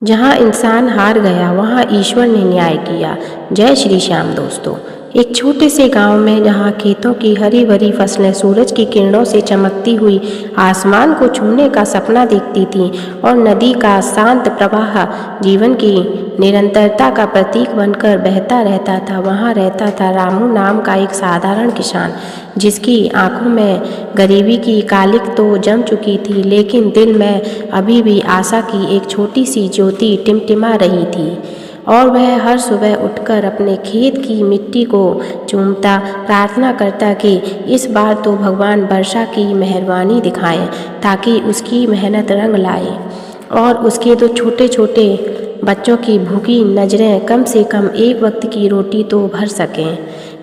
जहाँ इंसान हार गया वहाँ ईश्वर ने न्याय किया। जय श्री श्याम दोस्तों। एक छोटे से गांव में जहाँ खेतों की हरी भरी फसलें सूरज की किरणों से चमकती हुई आसमान को छूने का सपना देखती थीं और नदी का शांत प्रवाह जीवन की निरंतरता का प्रतीक बनकर बहता रहता था, वहाँ रहता था रामू नाम का एक साधारण किसान, जिसकी आंखों में गरीबी की कालिक तो जम चुकी थी, लेकिन दिल में अभी भी आशा की एक छोटी सी ज्योति टिमटिमा रही थी। और वह हर सुबह उठकर अपने खेत की मिट्टी को चूमता, प्रार्थना करता कि इस बार तो भगवान वर्षा की मेहरबानी दिखाएं, ताकि उसकी मेहनत रंग लाए और उसके दो छोटे छोटे बच्चों की भूखी नज़रें कम से कम एक वक्त की रोटी तो भर सकें।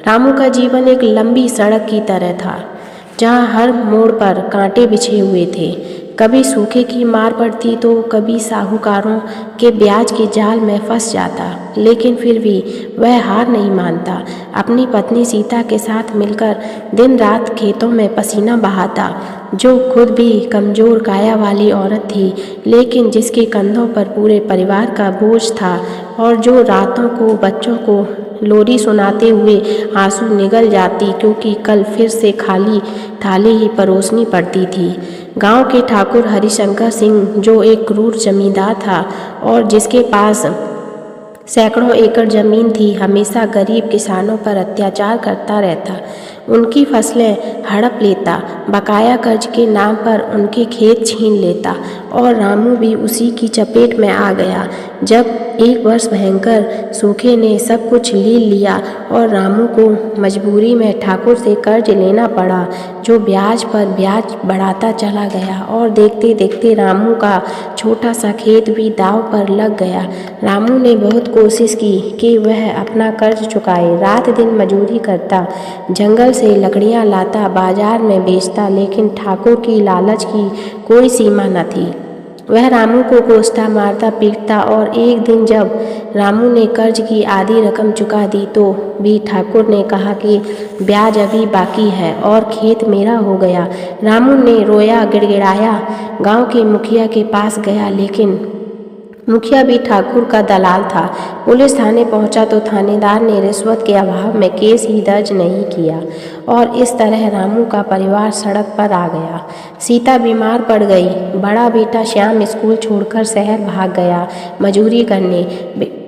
रामू का जीवन एक लंबी सड़क की तरह था, जहाँ हर मोड़ पर कांटे बिछे हुए थे। कभी सूखे की मार पड़ती तो कभी साहूकारों के ब्याज के जाल में फंस जाता, लेकिन फिर भी वह हार नहीं मानता। अपनी पत्नी सीता के साथ मिलकर दिन रात खेतों में पसीना बहाता, जो खुद भी कमज़ोर काया वाली औरत थी, लेकिन जिसके कंधों पर पूरे परिवार का बोझ था, और जो रातों को बच्चों को लोरी सुनाते हुए आंसू निगल जाती, क्योंकि कल फिर से खाली थाली ही परोसनी पड़ती थी। गांव के ठाकुर हरिशंकर सिंह, जो एक क्रूर जमींदार था और जिसके पास सैकड़ों एकड़ जमीन थी, हमेशा गरीब किसानों पर अत्याचार करता रहता, उनकी फसलें हड़प लेता, बकाया कर्ज के नाम पर उनके खेत छीन लेता, और रामू भी उसी की चपेट में आ गया। जब एक वर्ष भयंकर सूखे ने सब कुछ लील लिया और रामू को मजबूरी में ठाकुर से कर्ज लेना पड़ा, जो ब्याज पर ब्याज बढ़ाता चला गया, और देखते देखते रामू का छोटा सा खेत भी दांव पर लग गया। रामू ने बहुत कोशिश की कि वह अपना कर्ज चुकाए, रात दिन मजदूरी करता, जंगल से लकड़ियां लाता, बाजार में बेचता, लेकिन ठाकुर की लालच की कोई सीमा न थी। वह रामू को कोसता, मारता, पीटता, और एक दिन जब रामू ने कर्ज की आधी रकम चुका दी तो भी ठाकुर ने कहा कि ब्याज अभी बाकी है और खेत मेरा हो गया। रामू ने रोया, गिड़गिड़ाया, गांव के मुखिया के पास गया, लेकिन मुखिया भी ठाकुर का दलाल था। पुलिस थाने पहुंचा तो थानेदार ने रिश्वत के अभाव में केस ही दर्ज नहीं किया, और इस तरह रामू का परिवार सड़क पर आ गया। सीता बीमार पड़ गई, बड़ा बेटा श्याम स्कूल छोड़कर शहर भाग गया मजूरी करने,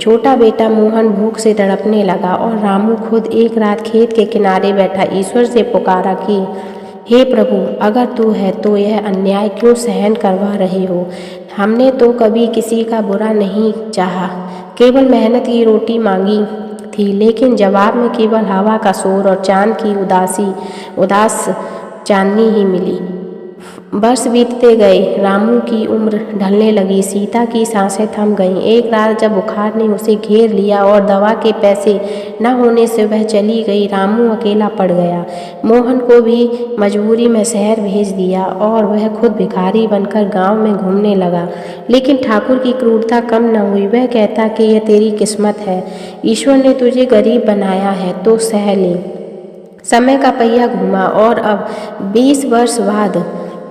छोटा बेटा मोहन भूख से तड़पने लगा, और रामू खुद एक रात खेत के किनारे बैठा ईश्वर से पुकारा कि हे प्रभु, अगर तू है तो यह अन्याय क्यों सहन करवा रहे हो? हमने तो कभी किसी का बुरा नहीं चाहा, केवल मेहनत की रोटी मांगी थी, लेकिन जवाब में केवल हवा का शोर और चांद की उदास चांदनी ही मिली। वर्ष बीतते गए, रामू की उम्र ढलने लगी, सीता की सांसें थम गईं। एक रात जब बुखार ने उसे घेर लिया और दवा के पैसे न होने से वह चली गई, रामू अकेला पड़ गया। मोहन को भी मजबूरी में शहर भेज दिया और वह खुद भिखारी बनकर गांव में घूमने लगा। लेकिन ठाकुर की क्रूरता कम न हुई। वह कहता कि यह तेरी किस्मत है, ईश्वर ने तुझे गरीब बनाया है तो सह ले। समय का पहिया घूमा और अब 20 वर्ष बाद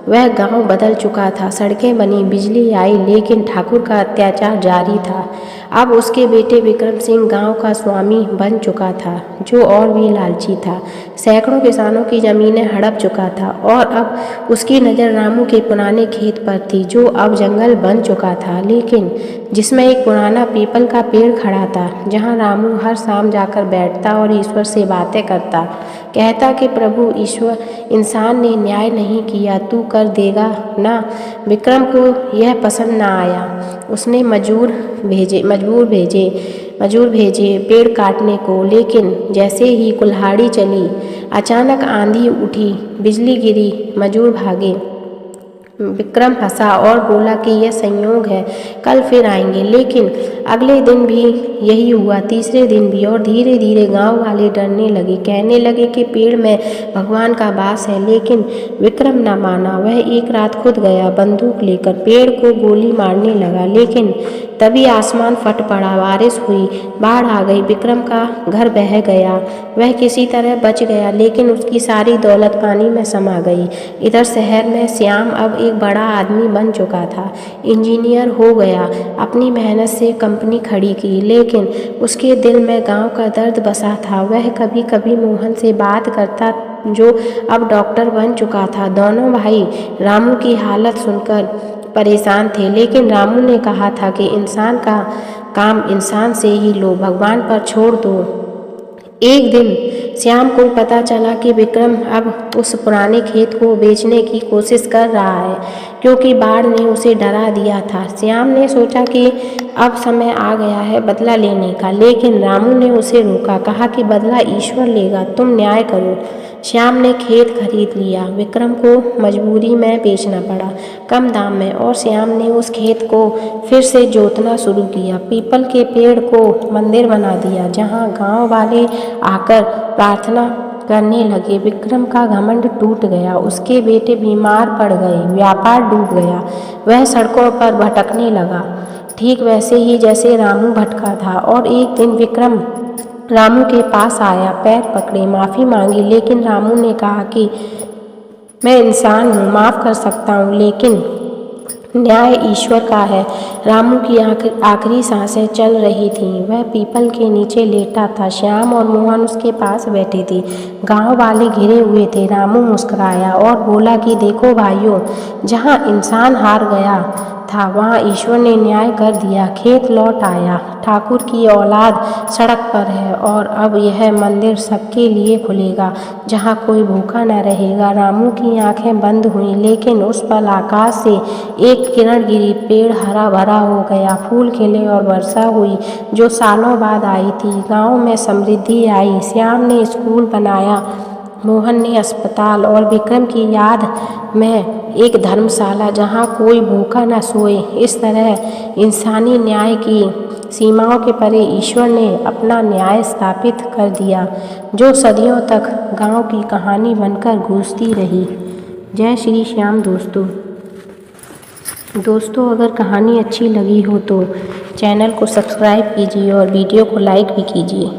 वह गांव बदल चुका था, सड़कें बनी, बिजली आई, लेकिन ठाकुर का अत्याचार जारी था। अब उसके बेटे विक्रम सिंह गांव का स्वामी बन चुका था, जो और भी लालची था, सैकड़ों किसानों की ज़मीनें हड़प चुका था, और अब उसकी नज़र रामू के पुराने खेत पर थी, जो अब जंगल बन चुका था, लेकिन जिसमें एक पुराना पीपल का पेड़ खड़ा था, जहाँ रामू हर शाम जाकर बैठता और ईश्वर से बातें करता, कहता कि प्रभु ईश्वर, इंसान ने न्याय नहीं किया, तू कर देगा ना। विक्रम को यह पसंद ना आया। उसने मजूर भेजे पेड़ काटने को, लेकिन जैसे ही कुल्हाड़ी चली, अचानक आंधी उठी, बिजली गिरी, मजूर भागे। विक्रम हंसा और बोला कि यह संयोग है, कल फिर आएंगे। लेकिन अगले दिन भी यही हुआ, तीसरे दिन भी, और धीरे धीरे गांव वाले डरने लगे, कहने लगे कि पेड़ में भगवान का वास है। लेकिन विक्रम न माना। वह एक रात खुद गया, बंदूक लेकर पेड़ को गोली मारने लगा, लेकिन तभी आसमान फट पड़ा, बारिश हुई, बाढ़ आ गई, विक्रम का घर बह गया। वह किसी तरह बच गया, लेकिन उसकी सारी दौलत पानी में समा गई। इधर शहर में श्याम अब एक बड़ा आदमी बन चुका था, इंजीनियर हो गया, अपनी मेहनत से कंपनी खड़ी की, लेकिन उसके दिल में गांव का दर्द बसा था। वह कभी कभी मोहन से बात करता, जो अब डॉक्टर बन चुका था। दोनों भाई रामू की हालत सुनकर परेशान थे, लेकिन रामू ने कहा था कि इंसान का काम इंसान से ही लो, भगवान पर छोड़ दो। एक दिन श्याम को पता चला कि विक्रम अब उस पुराने खेत को बेचने की कोशिश कर रहा है, क्योंकि बाढ़ ने उसे डरा दिया था। श्याम ने सोचा कि अब समय आ गया है बदला लेने का, लेकिन रामू ने उसे रोका, कहा कि बदला ईश्वर लेगा, तुम न्याय करो। श्याम ने खेत खरीद लिया। विक्रम को मजबूरी में बेचना पड़ा, कम दाम में, और श्याम ने उस खेत को फिर से जोतना शुरू किया। पीपल के पेड़ को मंदिर बना दिया, जहाँ गांव वाले आकर प्रार्थना करने लगे। विक्रम का घमंड टूट गया, उसके बेटे बीमार पड़ गए, व्यापार डूब गया, वह सड़कों पर भटकने लगा, ठीक वैसे ही जैसे रामू भटका था। और एक दिन विक्रम रामू के पास आया, पैर पकड़े, माफ़ी मांगी, लेकिन रामू ने कहा कि मैं इंसान हूँ, माफ़ कर सकता हूँ, लेकिन न्याय ईश्वर का है। रामू की आखिरी सांसें चल रही थीं। वह पीपल के नीचे लेटा था। श्याम और मोहन उसके पास बैठे थे। गांव वाले घिरे हुए थे। रामू मुस्कुराया और बोला कि देखो भाइयों, जहाँ इंसान हार गया था, वहाँ ईश्वर ने न्याय कर दिया। खेत लौट आया, ठाकुर की औलाद सड़क पर है, और अब यह मंदिर सबके लिए खुलेगा, जहाँ कोई भूखा न रहेगा। रामू की आंखें बंद हुईं, लेकिन उस पल आकाश से एक किरण गिरी, पेड़ हरा भरा हो गया, फूल खिले और वर्षा हुई, जो सालों बाद आई थी। गांव में समृद्धि आई। श्याम ने स्कूल बनाया, मोहन ने अस्पताल, और विक्रम की याद में एक धर्मशाला, जहाँ कोई भूखा न सोए। इस तरह इंसानी न्याय की सीमाओं के परे ईश्वर ने अपना न्याय स्थापित कर दिया, जो सदियों तक गांव की कहानी बनकर गूंजती रही। जय श्री श्याम दोस्तों, अगर कहानी अच्छी लगी हो तो चैनल को सब्सक्राइब कीजिए और वीडियो को लाइक भी कीजिए।